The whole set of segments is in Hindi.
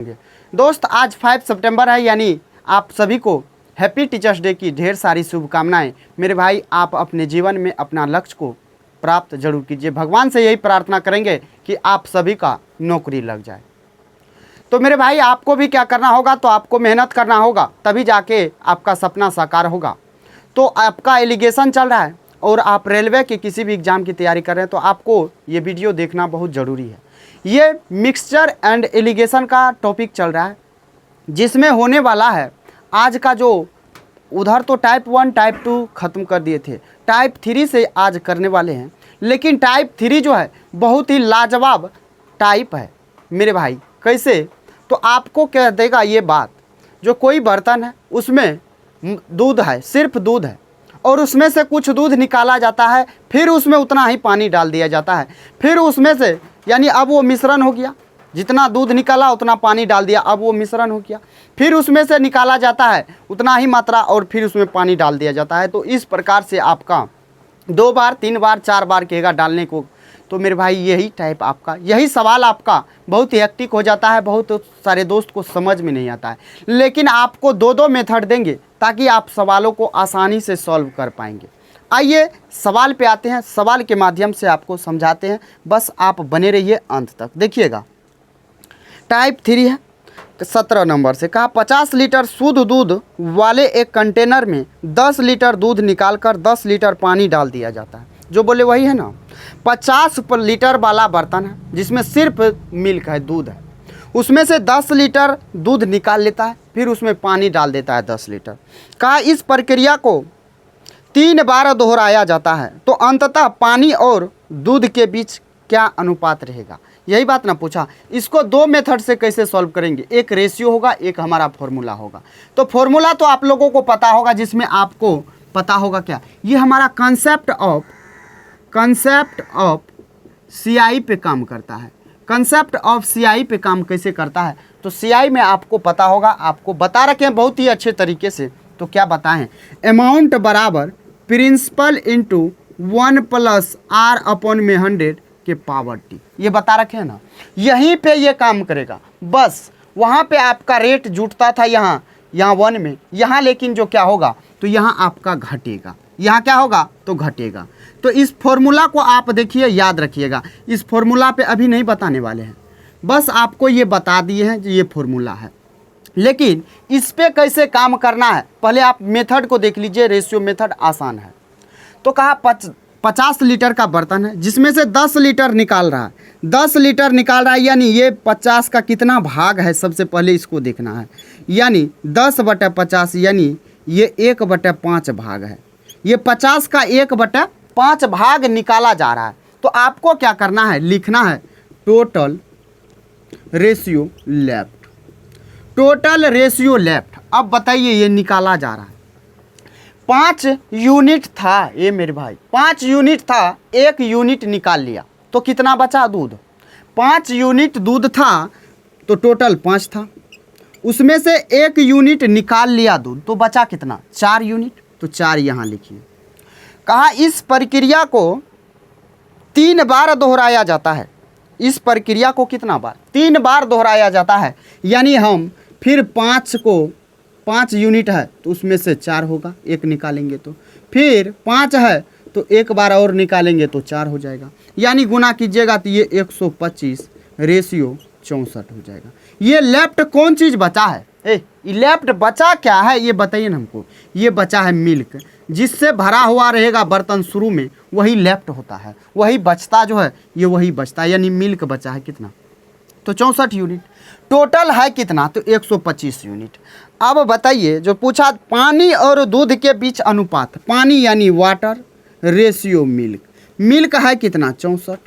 दोस्त आज 5 सितंबर है, यानी आप सभी को हैप्पी टीचर्स डे की ढेर सारी शुभकामनाएं। मेरे भाई, आप अपने जीवन में अपना लक्ष्य को प्राप्त जरूर कीजिए। भगवान से यही प्रार्थना करेंगे कि आप सभी का नौकरी लग जाए। तो मेरे भाई, आपको भी क्या करना होगा, तो आपको मेहनत करना होगा, तभी जाके आपका सपना साकार होगा। तो आपका एलिगेशन चल रहा है और आप रेलवे के किसी भी एग्ज़ाम की तैयारी कर रहे हैं, तो आपको ये वीडियो देखना बहुत ज़रूरी है। ये मिक्सचर एंड एलिगेशन का टॉपिक चल रहा है, जिसमें होने वाला है आज का जो उधर तो टाइप 1 टाइप 2 ख़त्म कर दिए थे, टाइप 3 से आज करने वाले हैं। लेकिन टाइप 3 जो है बहुत ही लाजवाब टाइप है मेरे भाई। कैसे? तो आपको कह देगा ये बात, जो कोई बर्तन है उसमें दूध है, सिर्फ दूध है, और उसमें से कुछ दूध निकाला जाता है, फिर उसमें उतना ही पानी डाल दिया जाता है, फिर उसमें से यानी अब वो मिश्रण हो गया, जितना दूध निकाला उतना पानी डाल दिया, अब वो मिश्रण हो गया, फिर उसमें से निकाला जाता है उतना ही मात्रा और फिर उसमें पानी डाल दिया जाता है। तो इस प्रकार से आपका 2 बार 3 बार 4 बार कहेगा डालने को। तो मेरे भाई, यही टाइप आपका, यही सवाल आपका बहुत ही हेक्टिक हो जाता है, बहुत सारे दोस्त को समझ में नहीं आता है। लेकिन आपको 2 मेथड देंगे ताकि आप सवालों को आसानी से सॉल्व कर पाएंगे। आइए सवाल पे आते हैं, सवाल के माध्यम से आपको समझाते हैं, बस आप बने रहिए अंत तक। देखिएगा, टाइप 3 है, 17 नंबर से कहा 50 लीटर शुद्ध दूध वाले एक कंटेनर में 10 लीटर दूध निकालकर 10 लीटर पानी डाल दिया जाता है। जो बोले वही है ना। 50 लीटर वाला बर्तन है जिसमें सिर्फ मिल्क है, दूध है, उसमें से 10 लीटर दूध निकाल लेता है, फिर उसमें पानी डाल देता है 10 लीटर। कहा इस प्रक्रिया को 3 बार दोहराया जाता है, तो अंततः पानी और दूध के बीच क्या अनुपात रहेगा? यही बात ना पूछा। इसको 2 मेथड से कैसे सॉल्व करेंगे, एक रेशियो होगा, एक हमारा फॉर्मूला होगा। तो फॉर्मूला तो आप लोगों को पता होगा, जिसमें आपको पता होगा क्या, ये हमारा कंसेप्ट ऑफ CI पे काम करता है। कंसेप्ट ऑफ CI पे काम कैसे करता है, तो CI में आपको पता होगा, आपको बता रखे हैं बहुत ही अच्छे तरीके से। तो क्या बताएं, अमाउंट बराबर प्रिंसिपल इंटू 1 + R/100 के पावर T, ये बता रखे हैं ना। यहीं पे ये काम करेगा। बस वहाँ पे आपका रेट जुटता था यहाँ 1 में, यहाँ लेकिन जो क्या होगा, तो यहाँ आपका घटेगा, यहाँ क्या होगा, तो घटेगा। तो इस फॉर्मूला को आप देखिए, याद रखिएगा। इस फॉर्मूला पे अभी नहीं बताने वाले हैं, बस आपको ये बता दिए हैं कि ये फॉर्मूला है। लेकिन इस पे कैसे काम करना है, पहले आप मेथड को देख लीजिए। रेशियो मेथड आसान है। तो कहा 50 लीटर का बर्तन है जिसमें से 10 लीटर निकाल रहा है, 10 लीटर निकाल रहा है, यानी ये 50 का कितना भाग है, सबसे पहले इसको देखना है। यानी 10/50, यानी ये 1/5 भाग है। ये 50 का 1/5 भाग निकाला जा रहा है। तो आपको क्या करना है, लिखना है total ratio left, total ratio left. अब बताइए, ये निकाला जा रहा है, 5 यूनिट था ये मेरे भाई, 5 यूनिट था, 1 यूनिट निकाल लिया तो कितना बचा, दूध। 5 यूनिट दूध था तो टोटल 5 था, उसमें से 1 यूनिट निकाल लिया दूध, तो बचा कितना, 4 यूनिट। तो 4 यहाँ लिखिए। कहा इस प्रक्रिया को 3 बार दोहराया जाता है। इस प्रक्रिया को कितना बार, 3 बार दोहराया जाता है। यानी हम फिर 5 यूनिट है तो उसमें से 4 होगा, 1 निकालेंगे तो, फिर 5 है तो 1 बार और निकालेंगे तो 4 हो जाएगा। यानी गुना कीजिएगा तो ये 125 रेशियो 64 हो जाएगा। ये लेफ्ट कौन चीज़ बचा है, ये लेफ्ट बचा क्या है, ये बताइए ना हमको। ये बचा है मिल्क, जिससे भरा हुआ रहेगा बर्तन शुरू में, वही लेफ्ट होता है, वही बचता जो है, ये वही बचता है। यानी मिल्क बचा है कितना, तो 64 यूनिट। टोटल है कितना, तो 125 यूनिट। अब बताइए, जो पूछा पानी और दूध के बीच अनुपात, पानी यानी वाटर रेशियो मिल्क, मिल्क है कितना, 64।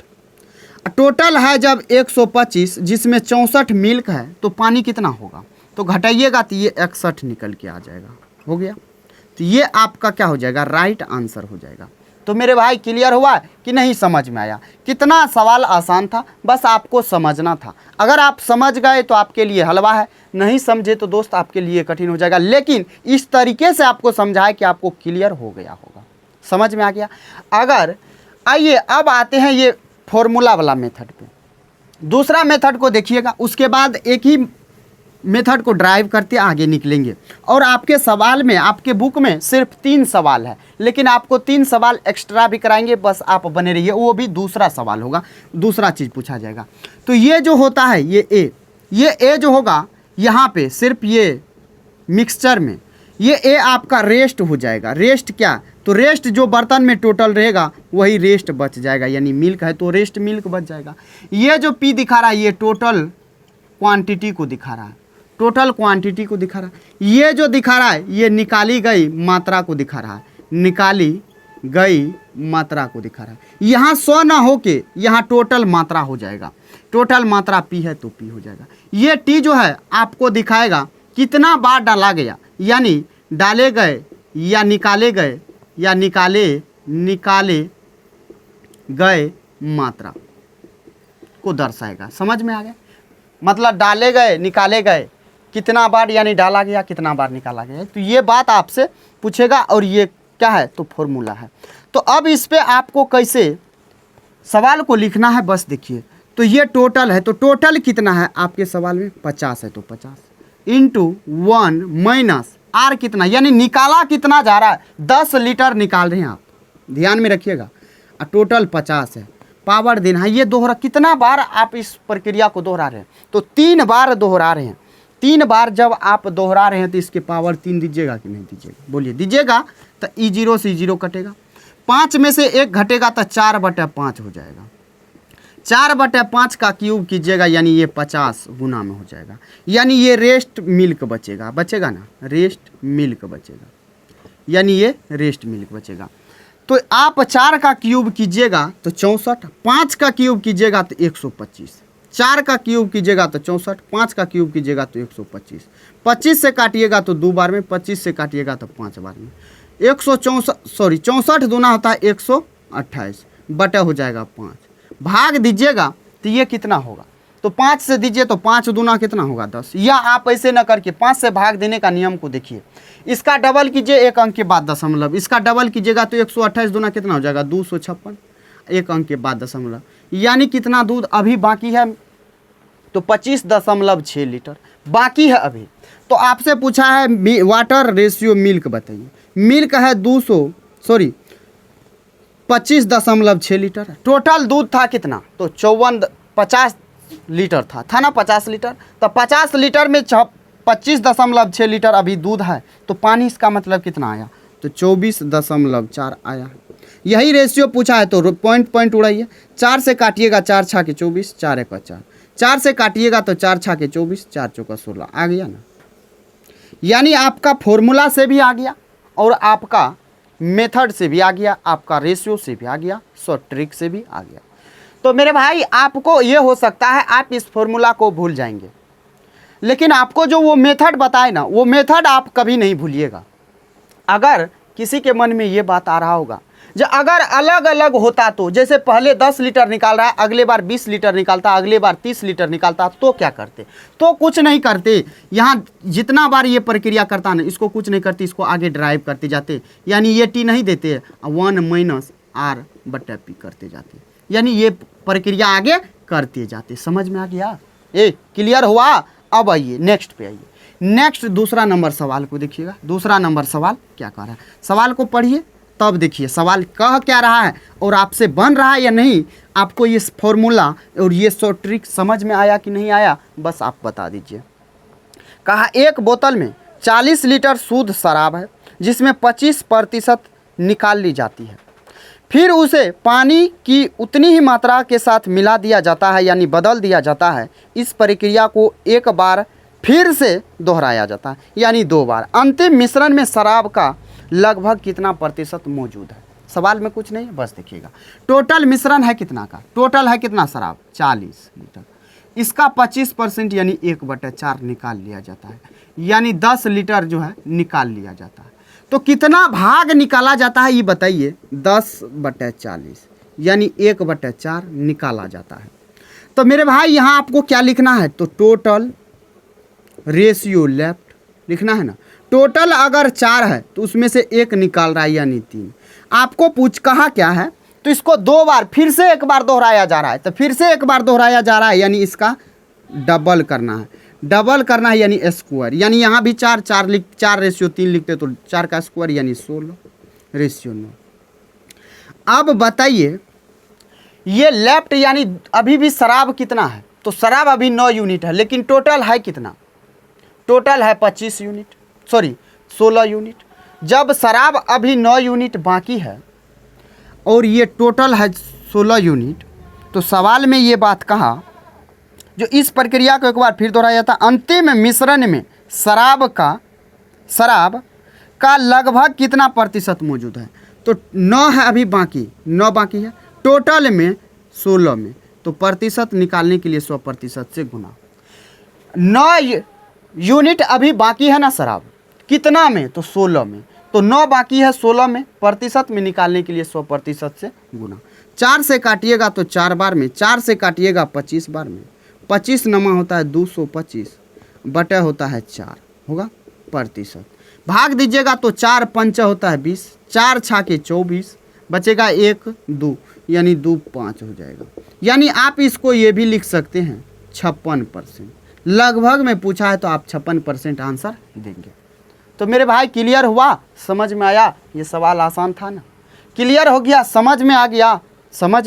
टोटल है जब 125, जिसमें 64 मिल्क है, तो पानी कितना होगा, तो घटाइएगा तो ये 61 निकल के आ जाएगा। हो गया, तो ये आपका क्या हो जाएगा, राइट आंसर हो जाएगा। तो मेरे भाई, क्लियर हुआ कि नहीं, समझ में आया? कितना सवाल आसान था, बस आपको समझना था। अगर आप समझ गए तो आपके लिए हलवा है, नहीं समझे तो दोस्त आपके लिए कठिन हो जाएगा। लेकिन इस तरीके से आपको समझाए कि आपको क्लियर हो गया होगा, समझ में आ गया। अगर आइए अब आते हैं ये फॉर्मूला वाला मेथड पे। दूसरा मेथड को देखिएगा, उसके बाद एक ही मेथड को ड्राइव करते आगे निकलेंगे। और आपके सवाल में, आपके बुक में सिर्फ 3 सवाल है, लेकिन आपको 3 सवाल एक्स्ट्रा भी कराएंगे, बस आप बने रहिए। वो भी दूसरा सवाल होगा, दूसरा चीज़ पूछा जाएगा। तो ये जो होता है ये ए जो होगा यहाँ पे सिर्फ ये मिक्सचर में, ये ए आपका रेस्ट हो जाएगा। रेस्ट क्या? तो रेस्ट जो बर्तन में टोटल रहेगा वही रेस्ट बच जाएगा, यानी मिल्क है तो रेस्ट मिल्क बच जाएगा। ये जो पी दिखा रहा है ये टोटल क्वांटिटी को दिखा रहा है, टोटल क्वांटिटी को दिखा रहा है। ये जो दिखा रहा है ये निकाली गई मात्रा को दिखा रहा है, निकाली गई मात्रा को दिखा रहा है। यहाँ 100 ना हो के यहाँ टोटल मात्रा हो जाएगा, टोटल मात्रा पी है तो पी हो जाएगा। ये टी जो है आपको दिखाएगा कितना बार डाला गया, यानी डाले गए या निकाले गए या निकाले गए मात्रा को दर्शाएगा। समझ में आ गया? मतलब डाले गए निकाले गए कितना बार, यानी डाला गया कितना बार निकाला गया। तो ये बात आपसे पूछेगा और ये क्या है? तो फॉर्मूला है। तो अब इस पे आपको कैसे सवाल को लिखना है बस देखिए। तो ये टोटल है, तो टोटल कितना है आपके सवाल में? 50 है, तो 50 इंटू 1 माइनस आर कितना, यानी निकाला कितना जा रहा है? 10 लीटर निकाल रहे हैं आप, ध्यान में रखिएगा। टोटल 50 है, पावर देना है। ये दोहरा कितना बार आप इस प्रक्रिया को दोहरा रहे हैं? तो 3 बार दोहरा रहे हैं। 3 बार जब आप दोहरा रहे हैं तो इसके पावर 3 दीजिएगा कि नहीं दीजिएगा? बोलिए दीजिएगा। तो E0 से E0 कटेगा, 5 में से 1 घटेगा तो 4/5 हो जाएगा। 4/5 का क्यूब कीजिएगा, यानी ये 50 गुना में हो जाएगा, यानी ये रेस्ट मिल्क बचेगा, बचेगा ना, रेस्ट मिल्क बचेगा, यानी ये रेस्ट मिल्क बचेगा। तो आप 4 का क्यूब कीजिएगा तो 64, 5 का क्यूब कीजिएगा तो 125, 4 का क्यूब कीजिएगा तो 64, 5 का क्यूब कीजिएगा तो 125, 25 से काटिएगा तो 2 बार में, 25 से काटिएगा तो 5 बार में। 64 दूना होता है 128, बटा हो जाएगा 5, भाग दीजिएगा तो ये कितना होगा? तो 5 से दीजिए तो 5 दूना कितना होगा? 10। या आप ऐसे न करके 5 से भाग देने का नियम को देखिए, इसका डबल कीजिए 1 अंक के बाद दशमलव, इसका डबल कीजिएगा तो 128 दूना कितना हो जाएगा? 256, 1 अंक के बाद दशमलव, यानी कितना दूध अभी बाकी है? तो 25.6 लीटर बाकी है अभी। तो आपसे पूछा है वाटर रेशियो मिल्क बताइए, मिल्क है 25.6 लीटर। टोटल दूध था कितना? तो 50 लीटर था ना, 50 लीटर। तो 50 लीटर में 25.6 लीटर अभी दूध है, तो पानी इसका मतलब कितना आया? तो 24.4 आया। यही रेशियो पूछा है, तो पॉइंट उड़ाइए। 4 से काटिएगा 4 छाके 24, 4 एक 4, 4 से काटिएगा तो 4 छाके 24, 4 चौका 16 आ गया ना। यानी आपका फॉर्मूला से भी आ गया और आपका मेथड से भी आ गया, आपका रेशियो से भी आ गया, शॉर्ट ट्रिक से भी आ गया। तो मेरे भाई आपको ये हो सकता है आप इस फॉर्मूला को भूल जाएंगे, लेकिन आपको जो वो मेथड बताए ना, वो मेथड आप कभी नहीं भूलिएगा। अगर किसी के मन में ये बात आ रहा होगा जो अगर अलग अलग होता, तो जैसे पहले 10 लीटर निकाल रहा है, अगले बार 20 लीटर निकालता, अगले बार 30 लीटर निकालता, तो क्या करते? तो कुछ नहीं करते। यहाँ जितना बार ये प्रक्रिया करता ना, इसको कुछ नहीं करते, इसको आगे ड्राइव करते जाते, यानी ये टी नहीं देते, 1 माइनस R/P करते जाते, यानी ये प्रक्रिया आगे करते जाते। समझ में आ गया? ए क्लियर हुआ? अब आइए नेक्स्ट पे आइए। नेक्स्ट दूसरा नंबर सवाल को देखिएगा। दूसरा नंबर सवाल क्या कह रहा है, सवाल को पढ़िए तब देखिए सवाल कह क्या रहा है और आपसे बन रहा है या नहीं। आपको ये फॉर्मूला और ये शॉर्ट ट्रिक समझ में आया कि नहीं आया, बस आप बता दीजिए। कहा एक बोतल में 40 लीटर शुद्ध शराब है जिसमें 25% निकाल ली जाती है, फिर उसे पानी की उतनी ही मात्रा के साथ मिला दिया जाता है, यानी बदल दिया जाता है। इस प्रक्रिया को एक बार फिर से दोहराया जाता है, यानी 2 बार। अंतिम मिश्रण में शराब का लगभग कितना प्रतिशत मौजूद है? सवाल में कुछ नहीं है, बस देखिएगा। टोटल मिश्रण है कितना का? टोटल है कितना शराब? 40 लीटर। इसका 25% यानी 1/4 निकाल लिया जाता है, यानी 10 लीटर जो है निकाल लिया जाता है। तो कितना भाग निकाला जाता है ये बताइए? 10/40 यानी 1/4 निकाला जाता है। तो मेरे भाई यहाँ आपको क्या लिखना है? तो टोटल रेशियो लेफ्ट लिखना है ना। टोटल अगर 4 है तो उसमें से 1 निकाल रहा है, यानी 3। आपको कहा क्या है? तो इसको 2 बार फिर से 1 बार दोहराया जा रहा है, तो फिर से 1 बार दोहराया जा रहा है, यानी इसका डबल करना है। डबल करना है यानी स्क्वायर, यानी यहाँ भी 4:3 लिखते तो 4 का स्क्वायर यानी 16:9। अब बताइए ये लेफ्ट यानी अभी भी शराब कितना है, तो शराब अभी 9 यूनिट है, लेकिन टोटल है कितना, टोटल है 16 यूनिट। जब शराब अभी 9 यूनिट बाकी है और ये टोटल है 16 यूनिट, तो सवाल में ये बात कहा जो इस प्रक्रिया को एक बार फिर दोहराया जाता है, अंतिम मिश्रण में शराब का लगभग कितना प्रतिशत मौजूद है, तो 9 है अभी बाकी, 9 बाकी है टोटल में 16 में, तो प्रतिशत निकालने के लिए 100% से गुना। 9 यूनिट अभी बाकी है ना शराब, कितना में, तो 16 में, तो 9 बाकी है 16 में, प्रतिशत में निकालने के लिए 100% से गुना। 4 से काटिएगा तो 4 बार में, 4 से काटिएगा 25 बार में, 25 नमा होता है 225 बटा होता है 4 होगा प्रतिशत, भाग दीजिएगा तो 4 पंच होता है 20, 4 छाके 24, बचेगा 1 2 यानी 2 5 हो जाएगा। यानी आप इसको ये भी लिख सकते हैं 56%, लगभग में पूछा है तो आप 56% आंसर देंगे। तो मेरे भाई क्लियर हुआ, समझ में आया, ये सवाल आसान था ना, क्लियर हो गया, समझ में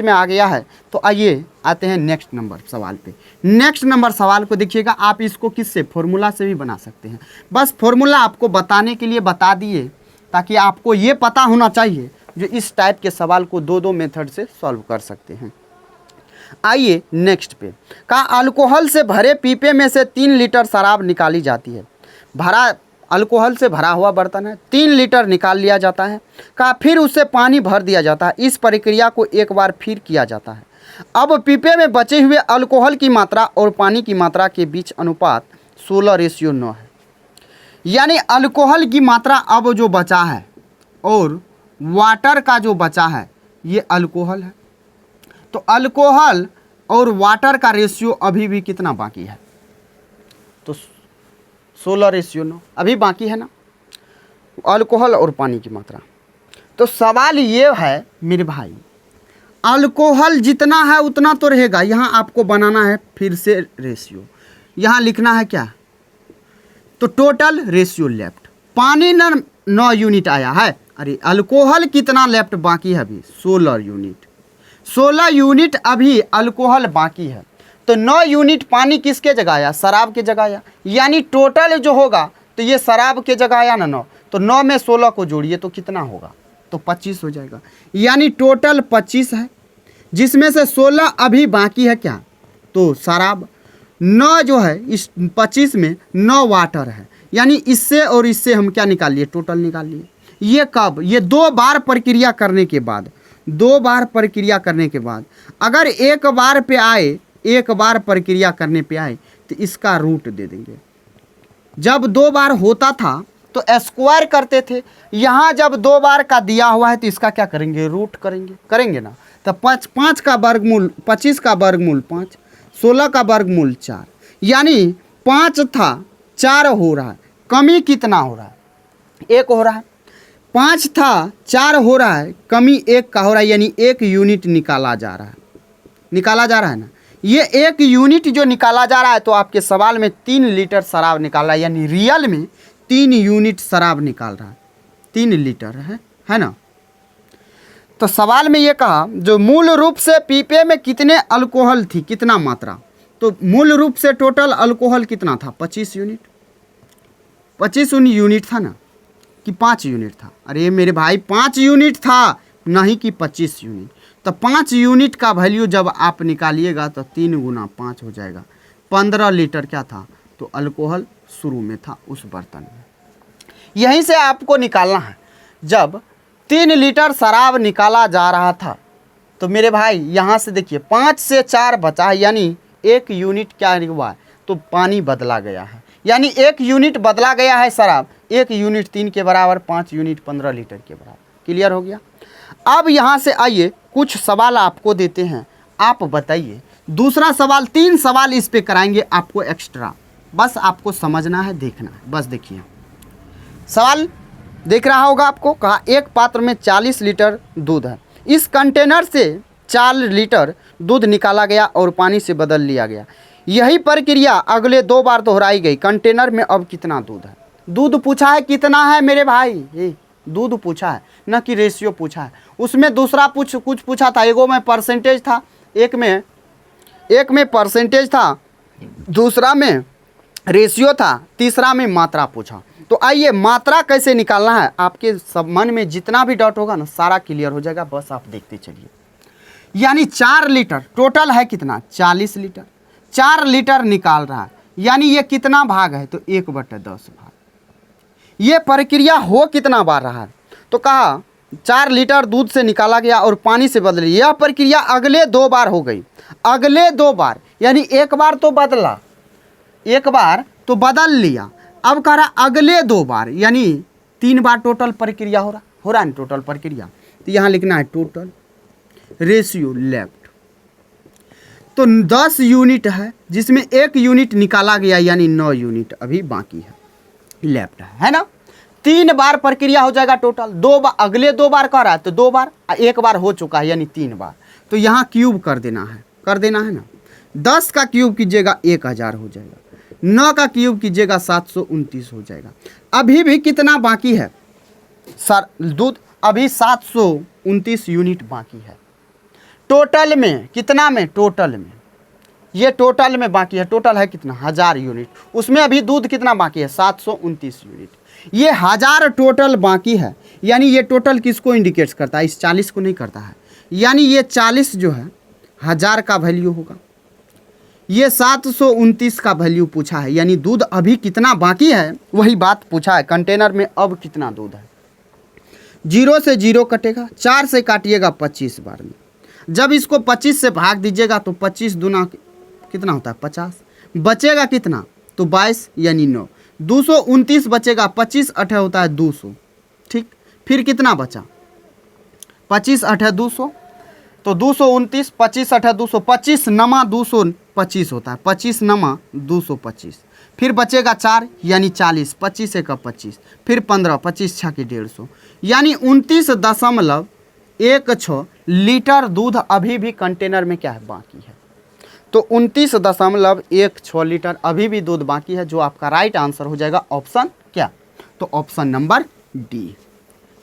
आ गया है। तो आइए आते हैं नेक्स्ट नंबर सवाल पे। नेक्स्ट नंबर सवाल को देखिएगा, आप इसको किससे, फॉर्मूला से भी बना सकते हैं, बस फॉर्मूला आपको बताने के लिए बता दिए ताकि आपको ये पता होना चाहिए जो इस टाइप के सवाल को 2 मेथड से सॉल्व कर सकते हैं। आइए नेक्स्ट पे, कहा अल्कोहल से भरे पीपे में से 3 लीटर शराब निकाली जाती है। अल्कोहल से भरा हुआ बर्तन है, 3 लीटर निकाल लिया जाता है, कहा फिर उससे पानी भर दिया जाता है। इस प्रक्रिया को एक बार फिर किया जाता है। अब पीपे में बचे हुए अल्कोहल की मात्रा और पानी की मात्रा के बीच अनुपात 16:9 है। यानी अल्कोहल की मात्रा अब जो बचा है और वाटर का जो बचा है ये अल्कोहल है, तो अल्कोहल और वाटर का रेशियो अभी भी कितना बाकी है, तो 16:9 अभी बाकी है ना, अल्कोहल और पानी की मात्रा। तो सवाल ये है मेरे भाई, अल्कोहल जितना है उतना तो रहेगा, यहाँ आपको बनाना है फिर से रेशियो, यहाँ लिखना है क्या, तो टोटल रेशियो लेफ्ट, पानी न 9 यूनिट आया है, अरे अल्कोहल कितना लेफ्ट बाकी है अभी 16 यूनिट, 16 यूनिट अभी अल्कोहल बाकी है, तो 9 यूनिट पानी किसके जगह आया, शराब के जगह आया, यानी टोटल जो होगा तो ये शराब के जगह आया ना 9, तो 9 में 16 को जोड़िए तो कितना होगा, तो 25 हो जाएगा। यानी टोटल 25 है, जिसमें से 16 अभी बाकी है क्या, तो शराब, 9 जो है इस 25 में 9 वाटर है, यानी इससे और इससे हम क्या निकाल लिए, टोटल निकाल लिए। ये कब, ये 2 बार प्रक्रिया करने के बाद, 2 बार प्रक्रिया करने के बाद अगर एक बार पे आए, एक बार प्रक्रिया करने पे आए तो इसका रूट दे देंगे। जब 2 बार होता था तो स्क्वायर करते थे, यहाँ जब 2 बार का दिया हुआ है तो इसका क्या करेंगे, रूट करेंगे ना, तो 5 का वर्गमूल 25 का वर्गमूल 5, 16 का वर्गमूल 4, यानी 5 था 4 हो रहा है, कमी कितना हो रहा है, 1 हो रहा है, 5 था 4 हो रहा है, कमी 1 का हो रहा है, यानी 1 यूनिट निकाला जा रहा है ना, ये 1 यूनिट जो निकाला जा रहा है, तो आपके सवाल में 3 लीटर शराब निकाला है, यानी रियल में 3 यूनिट शराब निकाल रहा है, 3 लीटर है ना। तो सवाल में ये कहा जो मूल रूप से पीपे में कितने अल्कोहल थी, कितना मात्रा, तो मूल रूप से टोटल अल्कोहल कितना था, 25 यूनिट, 25 यूनिट था ना कि 5 यूनिट था, अरे मेरे भाई 5 यूनिट था, नहीं कि 25 यूनिट, तो 5 यूनिट का वैल्यू जब आप निकालिएगा तो 3 गुना 5 हो जाएगा, 15 लीटर क्या था, तो अल्कोहल शुरू में था उस बर्तन में। यहीं से आपको निकालना है, जब 3 लीटर शराब निकाला जा रहा था तो मेरे भाई यहाँ से देखिए 5 से 4 बचा है, यानी 1 यूनिट क्या हुआ है, तो पानी बदला गया है, यानी 1 यूनिट बदला गया है शराब, 1 यूनिट 3 के बराबर, 5 यूनिट 15 लीटर के बराबर। क्लियर हो गया। अब यहाँ से आइए कुछ सवाल आपको देते हैं, आप बताइए, दूसरा सवाल, 3 सवाल इस पे कराएंगे आपको एक्स्ट्रा, बस आपको समझना है, देखना है, बस देखिए सवाल देख रहा होगा आपको। कहा एक पात्र में 40 लीटर दूध है, इस कंटेनर से 4 लीटर दूध निकाला गया और पानी से बदल लिया गया, यही प्रक्रिया अगले 2 बार दोहराई गई। कंटेनर में अब कितना दूध है? दूध पूछा है कितना है मेरे भाई, दूध पूछा है, न कि रेशियो पूछा है। उसमें दूसरा कुछ पूछा था, एगो में परसेंटेज था, एक में परसेंटेज था, दूसरा में रेशियो था, तीसरा में मात्रा पूछा। तो आइए मात्रा कैसे निकालना है, आपके सब मन में जितना भी डाउट होगा ना सारा क्लियर हो जाएगा, बस आप देखते चलिए। यानी 4 लीटर टोटल है कितना? 40 लीटर। 4 लीटर निकाल रहा है, यानी ये कितना भाग है? तो 1/10 भाग। ये प्रक्रिया हो कितना बार रहा है? तो कहा 4 लीटर दूध से निकाला गया और पानी से बदली। यह प्रक्रिया अगले 2 बार हो गई। अगले 2 बार यानी एक बार तो बदला, एक बार तो बदल लिया, अब कह रहा अगले 2 बार यानी 3 बार टोटल प्रक्रिया हो रहा है टोटल प्रक्रिया। तो यहाँ लिखना है टोटल रेशियो लेफ्ट। तो 10 यूनिट है जिसमें 1 यूनिट निकाला गया, यानी 9 यूनिट अभी बाकी है, लेफ्ट है ना। 3 बार प्रक्रिया हो जाएगा टोटल। 2 बार, अगले 2 बार कह रहा है तो 2 बार, 1 बार हो चुका है यानी 3 बार। तो यहाँ क्यूब कर देना है ना। 10 का क्यूब कीजिएगा 1000 हो जाएगा, 9 का क्यूब कीजिएगा 729 हो जाएगा। अभी भी कितना बाकी है सर? दूध अभी 729 यूनिट बाकी है। टोटल में कितना में? टोटल में ये टोटल में बाकी है। टोटल है कितना? 1000 यूनिट। उसमें अभी दूध कितना बाकी है? 729 यूनिट। ये 1000 टोटल बाकी है, यानी ये टोटल किसको इंडिकेट्स करता है? इस 40 को नहीं करता है। यानी ये 40 जो है 1000 का वैल्यू होगा, ये 729 का वैल्यू पूछा है, यानी दूध अभी कितना बाकी है वही बात पूछा है। कंटेनर में अब कितना दूध है? 0 से 0 कटेगा, 4 से काटिएगा 25 बार में। जब इसको 25 से भाग दीजिएगा तो 25 दूना कितना होता है? 50। बचेगा कितना? तो 22 यानी 9। 229 बचेगा, 25 8 होता है 200। ठीक, फिर कितना बचा? 25 8 200, तो 229, 25 8 200, 25 नमा 225 होता है, 25 नमा 225। फिर बचेगा 4 यानी 40, 25 1 25, फिर 15, 25 6 के 150, यानी 29.16 लीटर दूध अभी भी कंटेनर में क्या है? बाकी है। तो 29.16 लीटर अभी भी दूध बाकी है, जो आपका राइट आंसर हो जाएगा ऑप्शन क्या? तो ऑप्शन नंबर डी।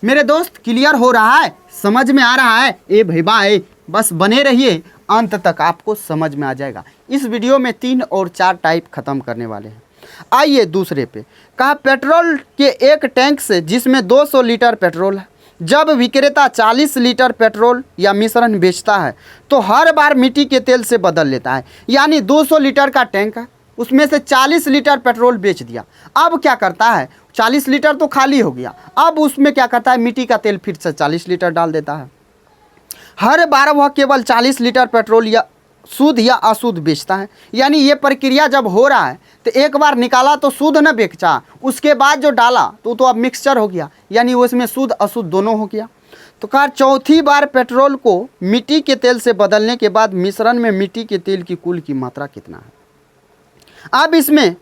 मेरे दोस्त क्लियर हो रहा है? समझ में आ रहा है? ए भाई बस बने रहिए, अंत तक आपको समझ में आ जाएगा। इस वीडियो में 3 और 4 टाइप खत्म करने वाले हैं। आइए दूसरे पे। कहा पेट्रोल के एक टैंक से जिसमें 200 लीटर पेट्रोल है, जब विक्रेता 40 लीटर पेट्रोल या मिश्रण बेचता है तो हर बार मिट्टी के तेल से बदल लेता है। यानी 200 लीटर का टैंक है, उसमें से 40 लीटर पेट्रोल बेच दिया। अब क्या करता है? 40 लीटर तो खाली हो गया, अब उसमें क्या करता है? मिट्टी का तेल फिर से 40 लीटर डाल देता है। हर बार वह केवल 40 लीटर पेट्रोल या शुद्ध या अशुद्ध बेचता है। यानी ये प्रक्रिया जब हो रहा है तो एक बार निकाला तो शुद्ध न बेचा, उसके बाद जो डाला तो अब मिक्सचर हो गया, यानी उसमें शुद्ध अशुद्ध दोनों हो गया। तो कहा चौथी बार पेट्रोल को मिट्टी के तेल से बदलने के बाद मिश्रण में मिट्टी के तेल की कुल की मात्रा कितना है? अब इसमें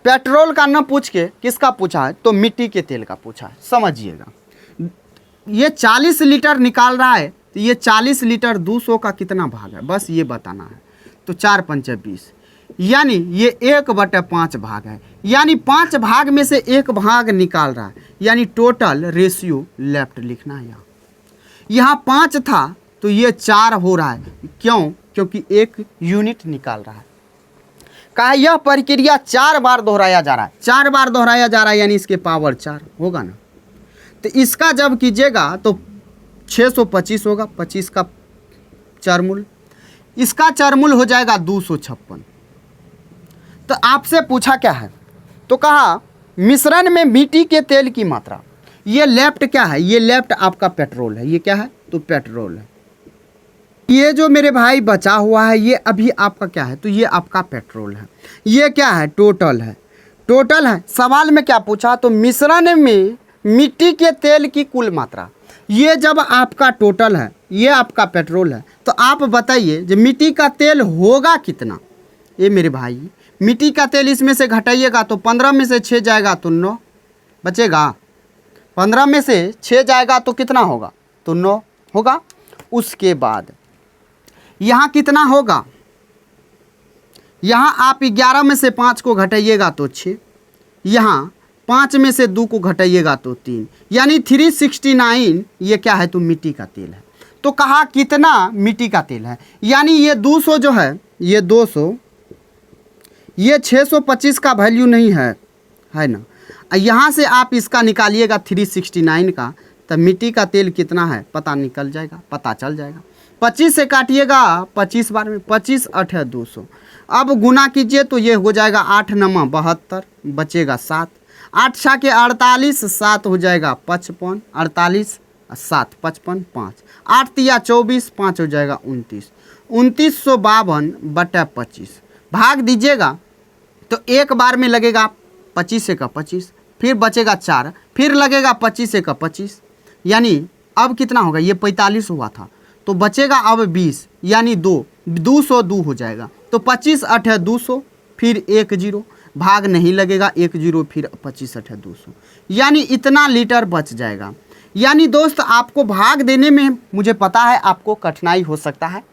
पेट्रोल का न पूछ के किसका पूछा है? तो मिट्टी के तेल का पूछा है। समझिएगा, ये 40 लीटर निकाल रहा है तो ये 40 लीटर 200 का कितना भाग है, बस ये बताना है। तो 4 पंचे 20, यानी ये 1/5 भाग है, यानी 5 भाग में से 1 भाग निकाल रहा है, यानी टोटल रेशियो लेफ्ट लिखना है। यहाँ 5 था तो ये 4 हो रहा है, क्यों? क्योंकि 1 यूनिट निकाल रहा है। कहा यह प्रक्रिया 4 बार दोहराया जा रहा है, 4 बार दोहराया जा रहा है, यानी इसके पावर 4 होगा ना। तो इसका जब कीजिएगा तो 625 होगा, 25 का चरमूल, इसका चरमूल हो जाएगा 256। तो आपसे पूछा क्या है? तो कहा मिश्रण में मिट्टी के तेल की मात्रा। ये लेफ्ट क्या है? ये लेफ्ट आपका पेट्रोल है। ये क्या है? तो पेट्रोल है। ये जो मेरे भाई बचा हुआ है ये अभी आपका क्या है? तो ये आपका पेट्रोल है। ये क्या है? टोटल है। टोटल है। सवाल में क्या पूछा? तो मिश्रण में मिट्टी के तेल की कुल मात्रा। ये जब आपका टोटल है, ये आपका पेट्रोल है, तो आप बताइए जो मिट्टी का तेल होगा कितना? ये मेरे भाई मिट्टी का तेल इसमें से घटाइएगा तो 15 में से 6 जाएगा तो 9 बचेगा। 15 में से 6 जाएगा तो कितना होगा? तो 9 होगा। उसके बाद यहाँ कितना होगा? यहाँ आप 11 में से 5 को घटाइएगा तो 6, यहाँ 5 में से 2 को घटाइएगा तो 3, यानी 369 ये क्या है तो मिट्टी का तेल है। तो कहा कितना मिट्टी का तेल है, यानी ये 200 जो है, ये 200, ये 625 का वैल्यू नहीं है ना। यहाँ से आप इसका निकालिएगा 369 का, तब मिट्टी का तेल कितना है पता निकल जाएगा, पता चल जाएगा। 25 से काटिएगा 25 बार में, 25 8 है 200। अब गुना कीजिए तो ये हो जाएगा 8 9 72, बचेगा 7, 8 6 के 48, 7 हो जाएगा 55, 48 7 55 5, 8 तिया 24, 5 हो जाएगा 29, 2952 बटा 25 भाग दीजिएगा तो एक बार में लगेगा 25 से का 25, फिर बचेगा 4, फिर लगेगा 25 से का 25, यानी अब कितना होगा, ये 45 हुआ था तो बचेगा अब 20, यानी 202 हो जाएगा। तो 25 8 है 200, फिर 1 0 भाग नहीं लगेगा, 1 0 फिर 25 8 है 200, यानी इतना लीटर बच जाएगा। यानी दोस्त आपको भाग देने में मुझे पता है आपको कठिनाई हो सकता है,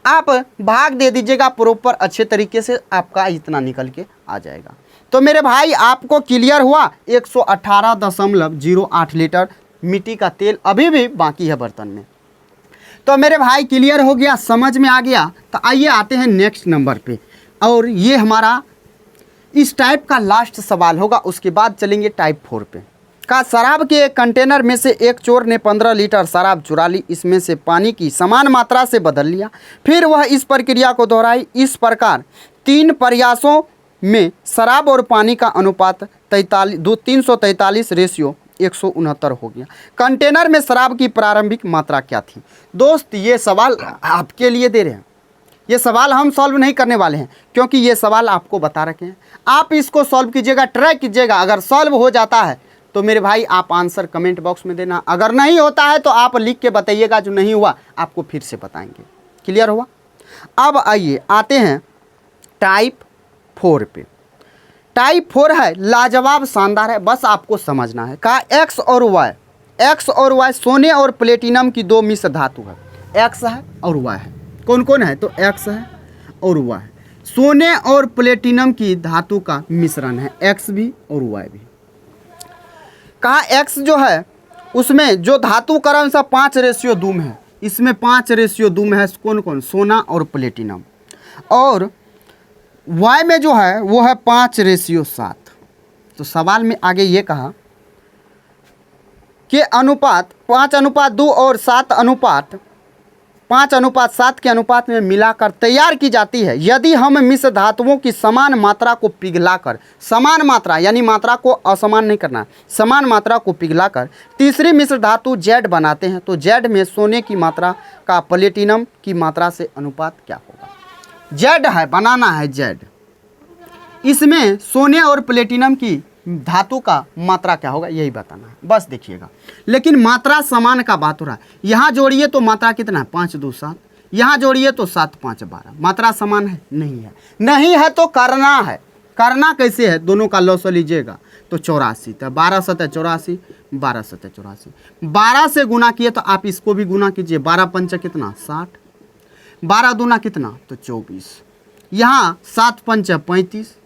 आप भाग दे दीजिएगा प्रॉपर अच्छे तरीके से, आपका इतना निकल के आ जाएगा। तो मेरे भाई आपको क्लियर हुआ, 118.08 लीटर मिट्टी का तेल अभी भी बाकी है बर्तन में। तो मेरे भाई क्लियर हो गया, समझ में आ गया। तो आइए आते हैं नेक्स्ट नंबर पे, और ये हमारा इस टाइप का लास्ट सवाल होगा, उसके बाद चलेंगे टाइप 4 पे। का शराब के एक कंटेनर में से एक चोर ने 15 लीटर शराब चुरा ली, इसमें से पानी की समान मात्रा से बदल लिया, फिर वह इस प्रक्रिया को दोहराई। इस प्रकार 3 प्रयासों में शराब और पानी का अनुपात 343 रेशियो 169 हो गया। कंटेनर में शराब की प्रारंभिक मात्रा क्या थी। दोस्त ये सवाल आपके लिए दे रहे हैं, ये सवाल हम सॉल्व नहीं करने वाले हैं क्योंकि ये सवाल आपको बता रखे हैं। आप इसको सॉल्व कीजिएगा, ट्राई कीजिएगा, अगर सॉल्व हो जाता है तो मेरे भाई आप आंसर कमेंट बॉक्स में देना, अगर नहीं होता है तो आप लिख के बताइएगा, जो नहीं हुआ आपको फिर से बताएंगे। क्लियर हुआ। अब आइए आते हैं टाइप 4 पे। टाइप 4 है लाजवाब शानदार है, बस आपको समझना है। कहा एक्स और वाई सोने और प्लेटिनम की 2 मिश्र धातु है। एक्स है और वाई है, कौन कौन है तो एक्स है और वाई है। सोने और प्लेटिनम की धातु का मिश्रण है, एक्स भी और वाई भी। कहा एक्स जो है उसमें जो धातु क्रम सा 5:2 में है, इसमें 5:2 में है कौन कौन, सोना और प्लेटिनम। और वाई में जो है वो है 5:7। तो सवाल में आगे ये कहा कि अनुपात 5:2 और 5:7 के अनुपात में मिलाकर तैयार की जाती है। यदि हम मिश्र धातुओं की समान मात्रा को पिघलाकर, समान मात्रा यानी मात्रा को असमान नहीं करना, समान मात्रा को पिघलाकर तीसरी मिश्र धातु जेड बनाते हैं, तो जेड में सोने की मात्रा का प्लेटिनम की मात्रा से अनुपात क्या होगा। जेड है, बनाना है जेड, इसमें सोने और प्लेटिनम की धातु का मात्रा क्या होगा यही बताना है, बस देखिएगा। लेकिन मात्रा समान का बात हो रहा है, यहाँ जोड़िए तो मात्रा कितना है 5 2 7, यहाँ जोड़िए तो 7 5 12। मात्रा समान है नहीं है, नहीं है तो करना है। करना कैसे है, दोनों का लॉस लीजिएगा तो 84, तो 12 7 84, 12 7 84, 12 से गुना किए तो आप इसको भी गुना कीजिए, 12 पंच कितना 60, 12 दूना कितना तो 24, यहाँ 7 पंच 35,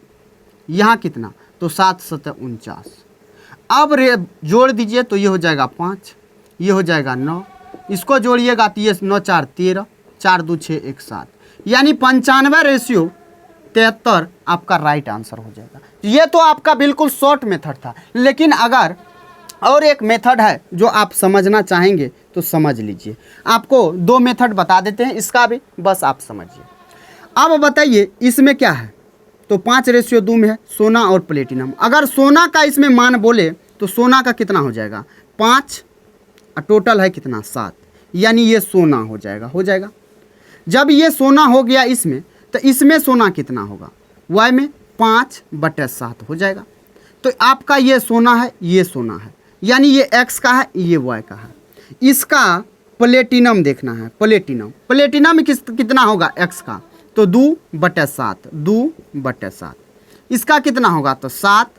यहाँ कितना तो 7 7 49। अब जोड़ दीजिए तो ये हो जाएगा 5, ये हो जाएगा 9, इसको जोड़िएगा तो ये 9 4 13, 4 2 6 1 7, यानी 95:73 आपका राइट आंसर हो जाएगा। ये तो आपका बिल्कुल शॉर्ट मेथड था, लेकिन अगर और एक मेथड है जो आप समझना चाहेंगे तो समझ लीजिए। आपको 2 मेथड बता देते हैं, इसका भी बस आप समझिए। अब बताइए इसमें क्या है, तो 5:2 में है सोना और प्लेटिनम। अगर सोना का इसमें मान बोले तो सोना का कितना हो जाएगा 5, टोटल है कितना 7, यानी ये सोना हो जाएगा। जब ये सोना हो गया इसमें, तो इसमें सोना कितना होगा, वाई में 5/7 हो जाएगा। तो आपका ये सोना है, ये सोना है, यानी ये एक्स का है, ये वाई का है। इसका प्लेटिनम देखना है, प्लेटिनम कितना होगा एक्स का, तो 2/7, 2/7। इसका कितना होगा तो 7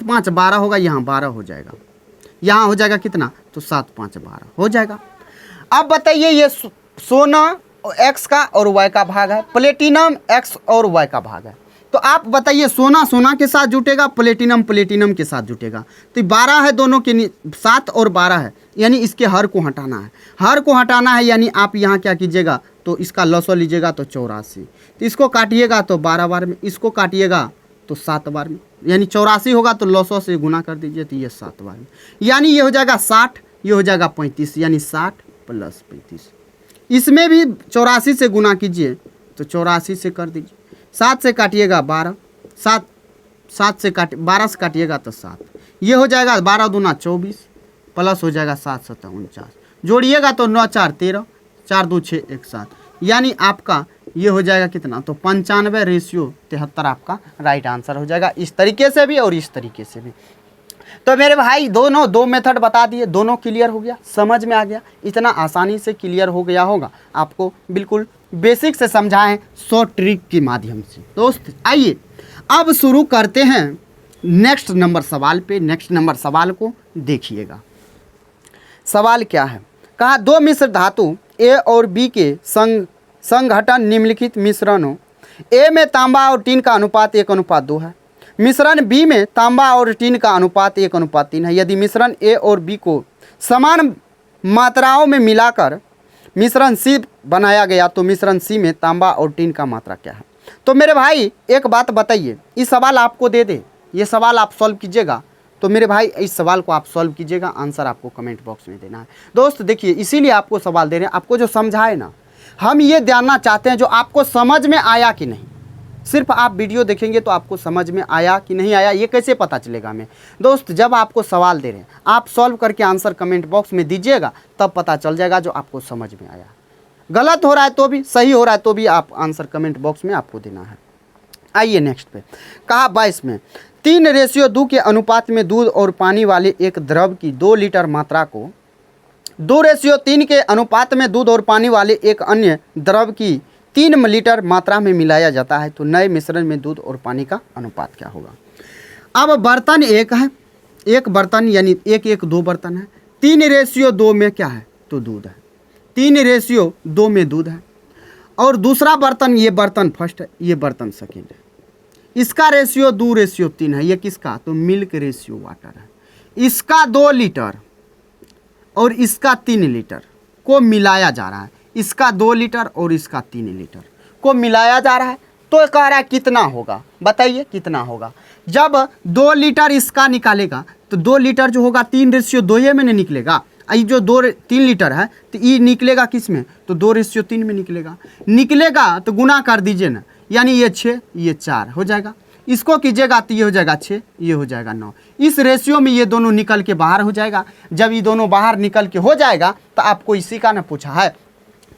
5 12 होगा, यहाँ 12 हो जाएगा, यहाँ हो जाएगा कितना तो 7 5 12 हो जाएगा। अब बताइए ये सोना एक्स का और वाई का भाग है, प्लेटिनम एक्स और वाई का भाग है। तो आप बताइए सोना सोना के साथ जुटेगा, प्लेटिनम प्लेटिनम के साथ जुटेगा। तो 12 है दोनों के, 7 और 12 है, यानी इसके हर को हटाना है, हर को हटाना है। यानी आप यहाँ क्या कीजिएगा, तो इसका लसो लीजिएगा तो 84, तो इसको काटिएगा तो 12 बार में, इसको काटिएगा तो 7 बार में, यानी 84 होगा तो लसो से गुना कर दीजिए तो ये 7 बार में, यानी ये हो जाएगा 60, ये हो जाएगा 35, यानी 60 + 35। इसमें भी 84 से गुना कीजिए तो 84 से कर दीजिए, 7 से काटिएगा 12, 7 से 12 से काटिएगा तो 7, ये हो जाएगा 12 दूना 24 प्लस हो जाएगा 7 × 7 = 49, जोड़िएगा तो 9 × 4 = 13, 4 × 2 = 6 = 1 = 7, यानी आपका ये हो जाएगा कितना, तो 95:73 आपका राइट आंसर हो जाएगा, इस तरीके से भी और इस तरीके से भी। तो मेरे भाई दोनों 2 मेथड बता दिए, दोनों क्लियर हो गया, समझ में आ गया, इतना आसानी से क्लियर हो गया होगा आपको, बिल्कुल बेसिक से समझाएं शॉर्ट ट्रिक के माध्यम से। दोस्त आइए अब शुरू करते हैं नेक्स्ट नंबर सवाल पे। नेक्स्ट नंबर सवाल को देखिएगा, सवाल क्या है, कहा 2 मिश्र धातु ए और बी के संघटन निम्नलिखित मिश्रणों ए में तांबा और टीन का अनुपात 1:2 है, मिश्रण बी में तांबा और टीन का अनुपात 1:3 है। यदि मिश्रण ए और बी को समान मात्राओं में मिलाकर मिश्रण सी बनाया गया तो मिश्रण सी में तांबा और टीन का मात्रा क्या है। तो मेरे भाई एक बात बताइए, इस सवाल आपको दे दे, ये सवाल आप सॉल्व कीजिएगा, तो मेरे भाई इस सवाल को आप सॉल्व कीजिएगा, आंसर आपको कमेंट बॉक्स में देना है। दोस्त देखिए इसीलिए आपको सवाल दे रहे हैं, आपको जो समझाए ना, हम ये जानना चाहते हैं जो आपको समझ में आया कि नहीं। सिर्फ आप वीडियो देखेंगे तो आपको समझ में आया कि नहीं आया ये कैसे पता चलेगा हमें। दोस्त जब आपको सवाल दे रहे हैं आप सॉल्व करके आंसर कमेंट बॉक्स में दीजिएगा, तब पता चल जाएगा जो आपको समझ में आया। गलत हो रहा है तो भी, सही हो रहा है तो भी आप आंसर कमेंट बॉक्स में आपको देना है। आइए नेक्स्ट पे, कहा 22 में 3:2 के अनुपात में दूध और पानी वाले एक द्रव की 2 लीटर मात्रा को 2:3 के अनुपात में दूध और पानी वाले एक अन्य द्रव की 3 लीटर मात्रा में मिलाया जाता है, तो नए मिश्रण में दूध और पानी का अनुपात क्या होगा। अब बर्तन एक है, एक बर्तन यानी 1:2 बर्तन है, 3:2 में क्या है, तो दूध है, 3:2 में दूध है। और दूसरा बर्तन, ये बर्तन फर्स्ट है, ये बर्तन सेकेंड है, इसका रेशियो 2:3 है, ये किसका, तो मिल्क रेशियो वाटर है। इसका 2 लीटर और इसका 3 लीटर को मिलाया जा रहा है, इसका 2 लीटर और इसका 3 लीटर को मिलाया जा रहा है, तो कह रहा है कितना होगा, बताइए कितना होगा। जब 2 लीटर इसका निकालेगा तो 2 लीटर जो होगा 3:2 में नहीं निकलेगा, ये जो 3 लीटर है तो ये निकलेगा किस में, तो 2:3 में निकलेगा तो गुना कर दीजिए ना, यानी ये 6 ये 4 हो जाएगा, इसको कीजिएगा तो ये हो जाएगा 6 ये हो जाएगा 9। इस रेशियो में ये दोनों निकल के बाहर हो जाएगा। जब ये दोनों बाहर निकल के हो जाएगा तो आपको इसी का ना पूछा है,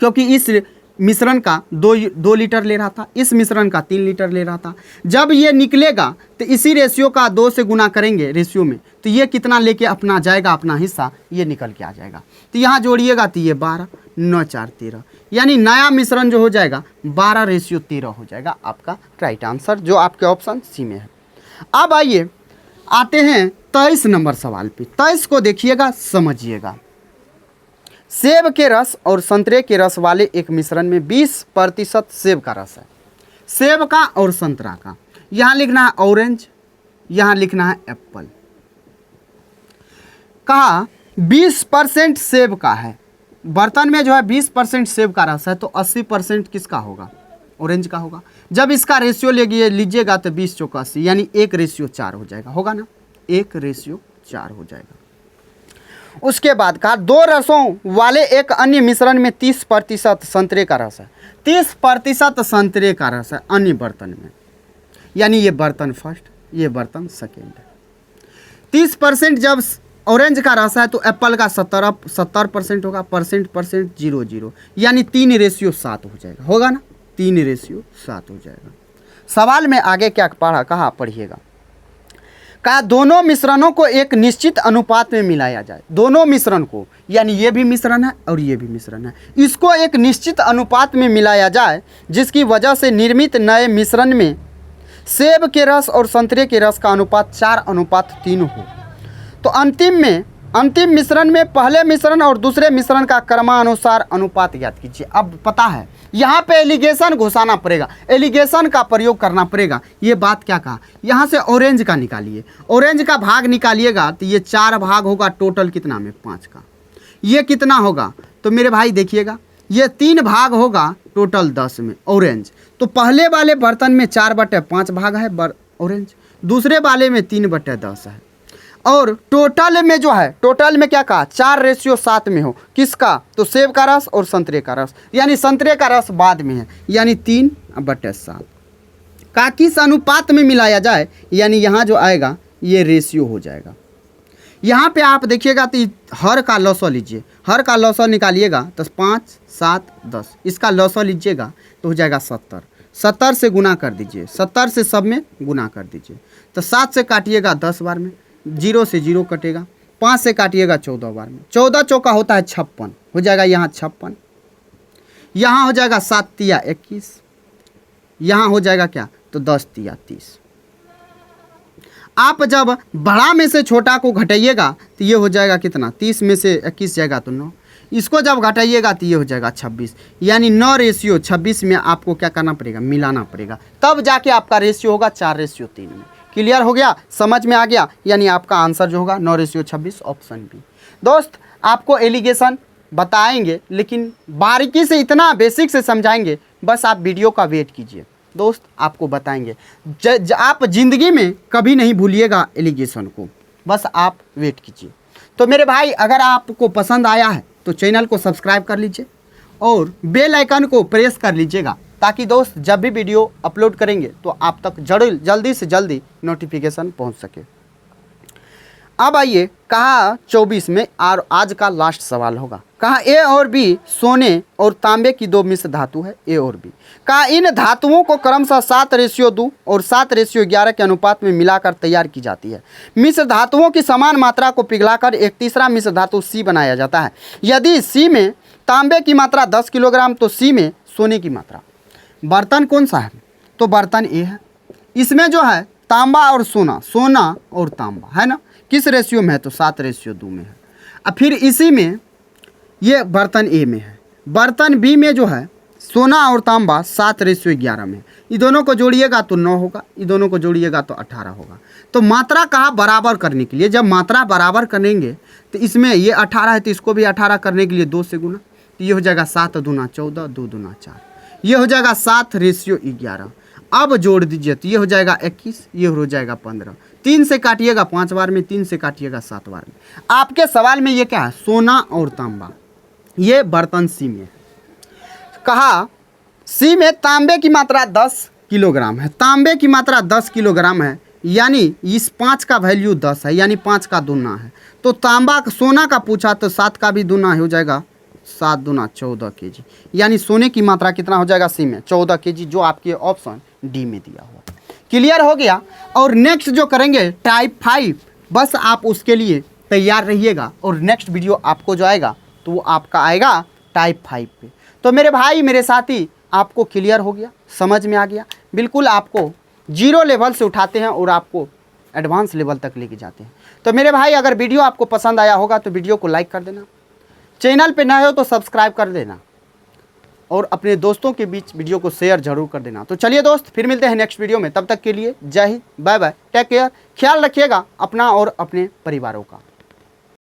क्योंकि इस मिश्रण का 2 लीटर ले रहा था, इस मिश्रण का 3 लीटर ले रहा था। जब ये निकलेगा तो इसी रेशियो का 2 से गुना करेंगे रेशियो में, तो ये कितना लेके अपना जाएगा, अपना हिस्सा ये निकल के आ जाएगा। तो यहाँ जोड़िएगा तो ये 12, 9 × 4 = 13, यानी नया मिश्रण जो हो जाएगा 12:13 हो जाएगा आपका राइट आंसर, जो आपके ऑप्शन सी में है। अब आइए आते हैं 23 नंबर सवाल पे। 23 को देखिएगा, समझिएगा। सेब के रस और संतरे के रस वाले एक मिश्रण में 20% सेब का रस है, सेब का और संतरा का। यहाँ लिखना है ऑरेंज, यहाँ लिखना है एप्पल। कहा 20% सेब का है, बर्तन में जो है 20% सेब का रस है, तो 80% किसका होगा, ऑरेंज का होगा। जब इसका रेशियो लीजिएगा तो 20 × 80 यानी 1:4 हो जाएगा, होगा ना, 1:4 हो जाएगा। उसके बाद कहा 2 रसों वाले एक अन्य मिश्रण में 30% संतरे का रस है, 30% संतरे का रस है अन्य बर्तन में, यानी ये बर्तन फर्स्ट ये बर्तन सेकेंड है। 30% जब ऑरेंज का रस है तो एप्पल का 70% होगा, परसेंट 0, यानी 3:7 हो जाएगा, होगा ना, 3:7 हो जाएगा। सवाल में आगे क्या पढ़ा, कहा पढ़िएगा। कहा दोनों मिश्रणों को एक निश्चित अनुपात में मिलाया जाए, दोनों मिश्रण को, यानी ये भी मिश्रण है और ये भी मिश्रण है, इसको एक निश्चित अनुपात में मिलाया जाए, जिसकी वजह से निर्मित नए मिश्रण में सेब के रस और संतरे के रस का अनुपात 4:3 हो। तो अंतिम मिश्रण में पहले मिश्रण और दूसरे मिश्रण का क्रमानुसार अनुपात ज्ञात कीजिए। अब पता है यहाँ पे एलिगेशन घुसाना पड़ेगा, एलिगेशन का प्रयोग करना पड़ेगा। ये बात क्या कहा, यहाँ से ऑरेंज का निकालिए, ऑरेंज का भाग निकालिएगा तो ये 4 भाग होगा, टोटल कितना में 5 का। ये कितना होगा तो मेरे भाई देखिएगा, ये 3 भाग होगा टोटल 10 में ऑरेंज। तो पहले वाले बर्तन में 4/5 भाग है ऑरेंज, दूसरे वाले में 3/10 है। और टोटल में जो है, टोटल में क्या कहा 4:7 में हो, किसका तो सेब का रस और संतरे का रस, यानी संतरे का रस बाद में है, यानी 3/7 का किस अनुपात में मिलाया जाए, यानी यहाँ जो आएगा ये रेशियो हो जाएगा। यहाँ पे आप देखिएगा तो हर का लौसौ लीजिए, हर का लौसौ निकालिएगा तो 5, 7, 10, इसका लौसौ लीजिएगा तो हो जाएगा 70, 70 से गुना कर दीजिए, 70 से सब में गुना कर दीजिए। तो 7 से काटिएगा 10 बार में, 0 से 0 कटेगा, 5 से काटिएगा 14 बार में, 14 चौका होता है 56, हो जाएगा यहाँ 56, यहाँ हो जाएगा 7 तिया 21, यहाँ हो जाएगा क्या तो 10 तिया 30। आप जब बड़ा में से छोटा को घटाइएगा तो ये हो जाएगा कितना, 30 में से 21 जाएगा तो 9, इसको जब घटाइएगा तो ये हो जाएगा 26, यानी 9:26 में आपको क्या करना पड़ेगा, मिलाना पड़ेगा, तब जाके आपका रेशियो होगा 4:3 में। क्लियर हो गया, समझ में आ गया, यानी आपका आंसर जो होगा 9:26 ऑप्शन बी। दोस्त आपको एलिगेशन बताएंगे, लेकिन बारीकी से इतना बेसिक से समझाएंगे, बस आप वीडियो का वेट कीजिए दोस्त, आपको बताएंगे। आप ज़िंदगी में कभी नहीं भूलिएगा एलिगेशन को, बस आप वेट कीजिए। तो मेरे भाई अगर आपको पसंद आया है तो चैनल को सब्सक्राइब कर लीजिए और बेल आइकन को प्रेस कर लीजिएगा, ताकि दोस्त जब भी वीडियो अपलोड करेंगे तो आप तक जल्दी से जल्दी नोटिफिकेशन पहुंच सके। अब आइए कहा 24 में और आज का लास्ट सवाल होगा, कहा ए और बी सोने और तांबे की 2 मिश्र धातु है, ए और बी। कहा इन धातुओं को क्रमशः 7:2 और 7:11 के अनुपात में मिलाकर तैयार की जाती है। मिश्र धातुओं की समान मात्रा को पिघलाकर एक तीसरा मिश्र धातु सी बनाया जाता है। यदि सी में तांबे की मात्रा 10 किलोग्राम तो सी में सोने की मात्रा। बर्तन कौन सा है तो बर्तन ए है, इसमें जो है तांबा और सोना, सोना और तांबा है ना, किस रेशियो में है तो 7:2 में है। अब फिर इसी में ये बर्तन ए में है, बर्तन बी में जो है सोना और तांबा 7:11 में, ये दोनों को जोड़िएगा तो 9 होगा, ये दोनों को जोड़िएगा तो 18 होगा। तो मात्रा कहा बराबर करने के लिए, जब मात्रा बराबर करेंगे तो इसमें ये 18 है तो इसको भी 18 करने के लिए 2 से गुना, तो ये हो जाएगा 7 दूना 14, 2 दूना 4, ये हो जाएगा 7:11। अब जोड़ दीजिए तो ये हो जाएगा 21, ये हो जाएगा 15, 3 से काटिएगा 5 बार में, 3 से काटिएगा 7 बार में। आपके सवाल में ये क्या है, सोना और तांबा, ये बर्तन सी में है। कहा सी में तांबे की मात्रा 10 किलोग्राम है, तांबे की मात्रा 10 किलोग्राम है, यानी इस 5 का वैल्यू 10 है, यानी 5 का दूना है। तो तांबा सोना का पूछा तो 7 का भी दूना हो जाएगा, 7 दूना 14 kg, यानी सोने की मात्रा कितना हो जाएगा सी में 14 kg, जो आपके ऑप्शन डी में दिया हुआ। क्लियर हो गया। और नेक्स्ट जो करेंगे टाइप 5, बस आप उसके लिए तैयार रहिएगा, और नेक्स्ट वीडियो आपको जो आएगा तो वो आपका आएगा टाइप 5 पे। तो मेरे भाई मेरे साथी आपको क्लियर हो गया, समझ में आ गया, बिल्कुल आपको 0 लेवल से उठाते हैं और आपको एडवांस लेवल तक लेके जाते हैं। तो मेरे भाई अगर वीडियो आपको पसंद आया होगा तो वीडियो को लाइक कर देना, चैनल पे नए हो तो सब्सक्राइब कर देना, और अपने दोस्तों के बीच वीडियो को शेयर जरूर कर देना। तो चलिए दोस्त फिर मिलते हैं नेक्स्ट वीडियो में, तब तक के लिए Jai Hind, bye bye, take care, ख्याल रखिएगा अपना और अपने परिवारों का।